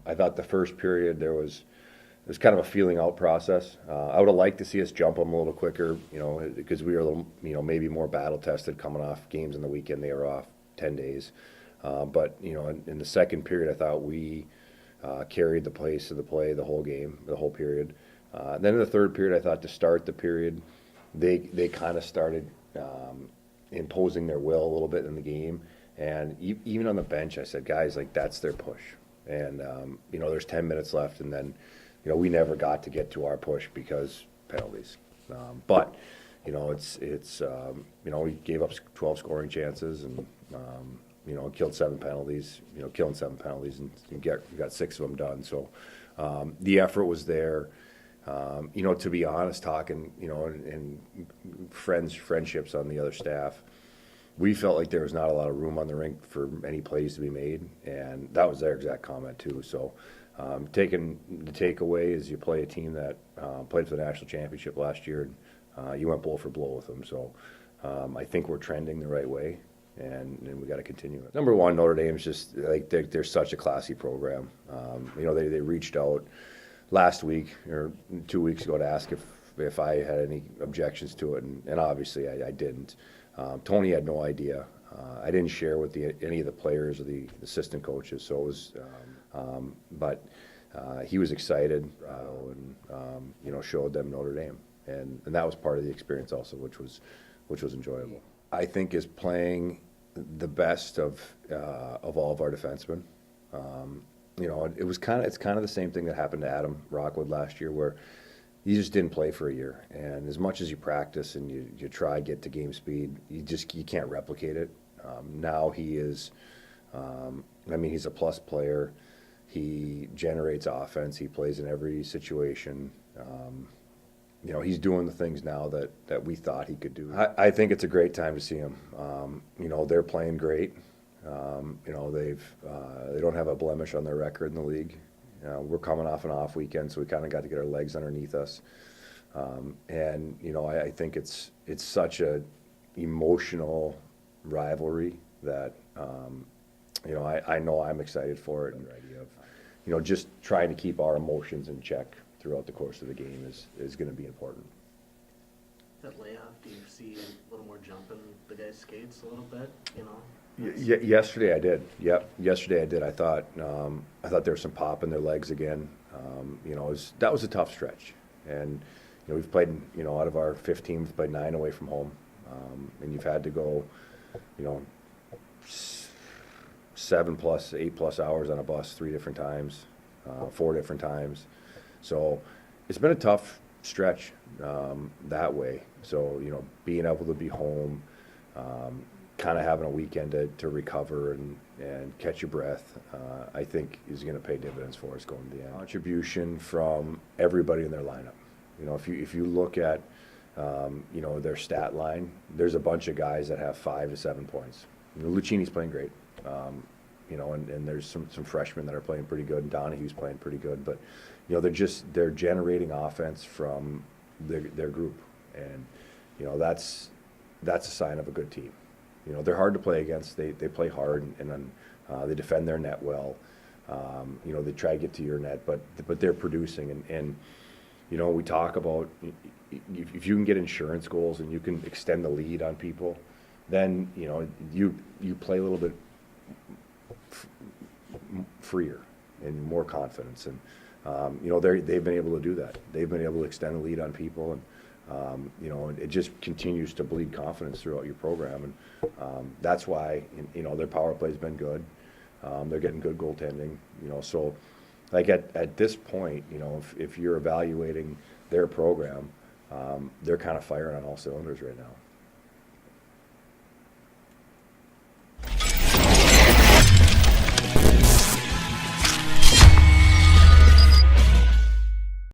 I thought the first period it was kind of a feeling out process. I would have liked to see us jump them a little quicker, because we were a little, maybe more battle tested coming off games in the weekend. They were off 10 days. But, in the second period, I thought we carried the pace of the play the whole game, the whole period. Then in the third period, I thought to start the period, they kind of started imposing their will a little bit in the game. And even on the bench, I said, guys, like, that's their push. And, there's 10 minutes left, and then, we never got to get to our push because penalties. But, we gave up 12 scoring chances and, killed 7 penalties, killing 7 penalties and we got 6 of them done. So the effort was there. To be honest, talking, and friendships on the other staff, we felt like there was not a lot of room on the rink for any plays to be made, and that was their exact comment too. So, taking the takeaway is you play a team that played for the national championship last year, and you went blow for blow with them. So, I think we're trending the right way, and we got to continue it. Number one, Notre Dame's just like they're such a classy program. They reached out last week or 2 weeks ago to ask if I had any objections to it, and obviously I didn't. Tony had no idea. I didn't share with any of the players or the assistant coaches, so it was. But he was excited and showed them Notre Dame, and that was part of the experience also, which was enjoyable. I think is playing the best of all of our defensemen. It's kind of the same thing that happened to Adam Rockwood last year, where you just didn't play for a year, and as much as you practice and you try to get to game speed, you can't replicate it. Now he is, he's a plus player. He generates offense. He plays in every situation. He's doing the things now that we thought he could do. I think it's a great time to see him. They're playing great. They don't have a blemish on their record in the league. We're coming off an off weekend, so we kind of got to get our legs underneath us. I think it's such a emotional rivalry that I know I'm excited for it. And the idea of just trying to keep our emotions in check throughout the course of the game is going to be important. That layoff, do you see a little more jump in the guy's skates a little bit? Yesterday I did. Yep, yesterday I did. I thought there was some pop in their legs again. That was a tough stretch, and we've played. Out of our 15, we've played 9 away from home, and you've had to go, 7+, 8+ hours on a bus 3 different times, 4 different times. So it's been a tough stretch that way. So being able to be home. Kind of having a weekend to recover and catch your breath, I think is going to pay dividends for us going to the end. Contribution from everybody in their lineup. If you look at their stat line, there's a bunch of guys that have 5 to 7 points. Lucchini's playing great, and there's some freshmen that are playing pretty good, and Donahue's playing pretty good. But they're generating offense from their group, and that's a sign of a good team. They're hard to play against. They play hard, and then they defend their net well. They try to get to your net, but they're producing. And we talk about if you can get insurance goals and you can extend the lead on people, then you play a little bit freer and more confidence. And they've been able to do that. They've been able to extend the lead on people, and it just continues to bleed confidence throughout your program, and that's why their power play's been good. They're getting good goaltending. So like at this point, if you're evaluating their program, they're kind of firing on all cylinders right now.